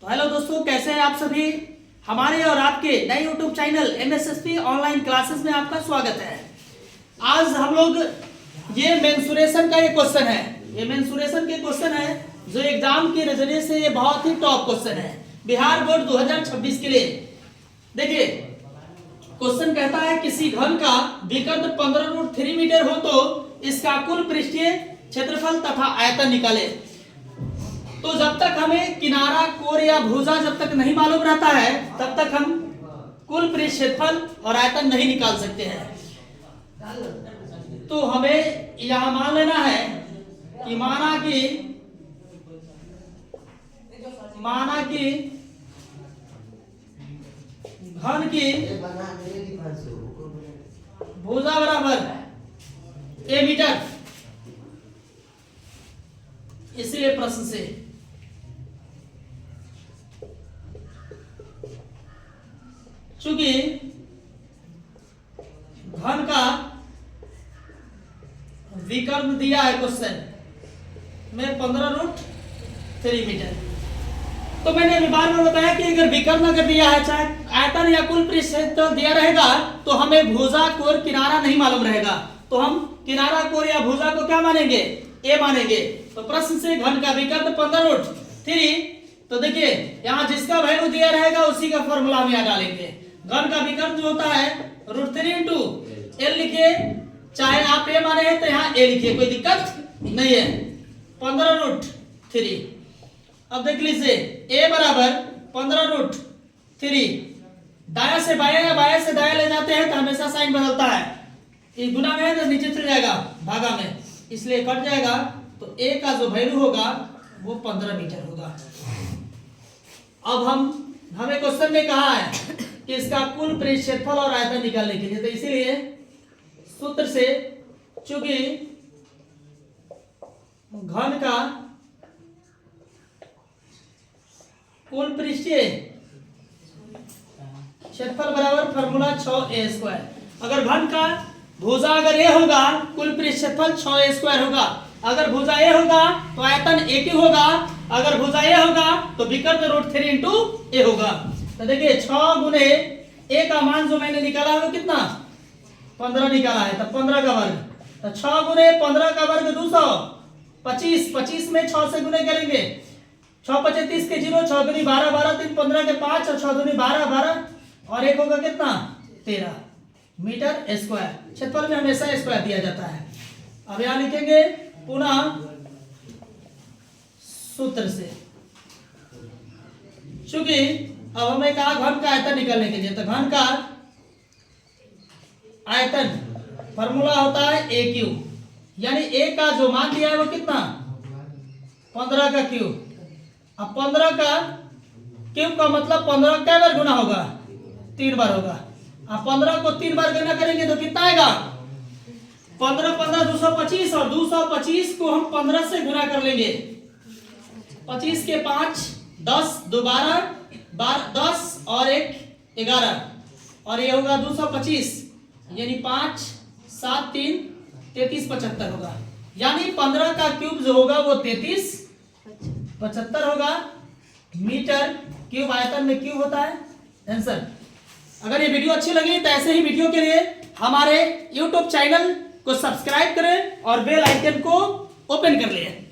तो हेलो दोस्तों, कैसे हैं आप सभी। हमारे और आपके नए YouTube channel MSSP online classes में आपका स्वागत है। आज हम लोग ये मेंसुरेशन का एक क्वेश्चन है, ये मेंसुरेशन के क्वेश्चन है जो एग्जाम के नजरिए से ये बहुत ही टॉप क्वेश्चन है बिहार बोर्ड 2026 के लिए। देखिए क्वेश्चन कहता है किसी घन का विकर्ण 15√3 मीटर हो तो इसका कुल पृष्ठीय क्षेत्रफल तथा आयतन निकाले। तो जब तक हमें किनारा, कोर या भुजा जब तक नहीं मालूम रहता है तब तक हम कुल पृष्ठ क्षेत्रफल और आयतन नहीं निकाल सकते हैं। तो हमें यह मान लेना है कि माना कि घन की भुजा बराबर a मीटर, इसलिए प्रश्न से चूंकि घन का विकर्ण दिया है क्वेश्चन में 15√3 मीटर, तो मैंने अभी बार बार बताया कि अगर विकर्ण अगर दिया है, चाहे आयतन या कुल पृष्ठ क्षेत्रफल दिया रहेगा तो हमें भुजा, कोर, किनारा नहीं मालूम रहेगा, तो हम किनारा, कोर या भुजा को क्या मानेंगे, ए मानेंगे। तो प्रश्न से घन का विकर्ण 15√3, तो देखिए यहाँ जिसका वैल्यू दिया रहेगा उसी का फॉर्मूला हम यहाँ डालेंगे। घन का विकर्ण जो होता है √3 इंटू एल लिखिए, चाहे आप ए माने हैं तो यहाँ ए लिखिए, कोई दिक्कत नहीं है। 15√3, अब देख लीजिए ए बराबर 15√3, दाया से बाया या बाया से दाया ले जाते हैं तो हमेशा साइन बदलता है, ये गुना में है तो नीचे चल जाएगा भागा में, इसलिए कट जाएगा। तो ए का जो वैल्यू होगा वो 15 मीटर होगा। अब हमें क्वेश्चन में कहा है कि इसका कुल पृष्ठ क्षेत्रफल और आयतन निकालने के लिए, तो इसीलिए सूत्र से चूंकि घन का कुल पृष्ठीय क्षेत्रफल बराबर फॉर्मूला 6a²। अगर घन का भुजा अगर ए होगा कुल पृष्ठ क्षेत्रफल 6a² होगा, अगर भुजा ए होगा तो आयतन a³ होगा, अगर भुजा ए होगा तो विकर्ण √3 इंटू ए होगा। तो देखिए 6 गुने ए का मान जो मैंने निकाला है वो कितना 15 निकाला है, तब 15 का वर्ग, तो 6 गुने 15 का वर्ग 225, 25 में 6 से गुने करेंगे, 6 25 30 के 0, 6 दूनी 12, 12 3 15 के 5 और 6 दूनी 12, 12 और एक होगा कितना 13 मीटर स्क्वायर। क्षेत्रफल में हमेशा स्क्वायर दिया जाता है। अब यहां लिखेंगे पुनः सूत्र से, चूंकि अब हमें कहा घन का आयतन निकालने के लिए, तो घन का आयतन फॉर्मूला होता है a³, यानी a का जो मान दिया है वो कितना 15 का क्यूब। अब 15 का क्यूब का मतलब 15 कै बार गुना होगा, 3 बार होगा। अब 15 को 3 बार गुना करेंगे तो कितना आएगा 15 15 225, और 225 को हम 15 से गुना कर लेंगे, 25 के 5 10, 2 12, 10 और 1 11, और ये होगा 225, यानी 5 7 3 33 75 होगा, यानी 15 का क्यूब जो होगा वो 33 75 होगा मीटर क्यूब। आयतन में क्यूब होता है आंसर। अगर ये वीडियो अच्छी लगी तो ऐसे ही वीडियो के लिए हमारे YouTube चैनल को सब्सक्राइब करें और बेल आइकन को ओपन कर लें।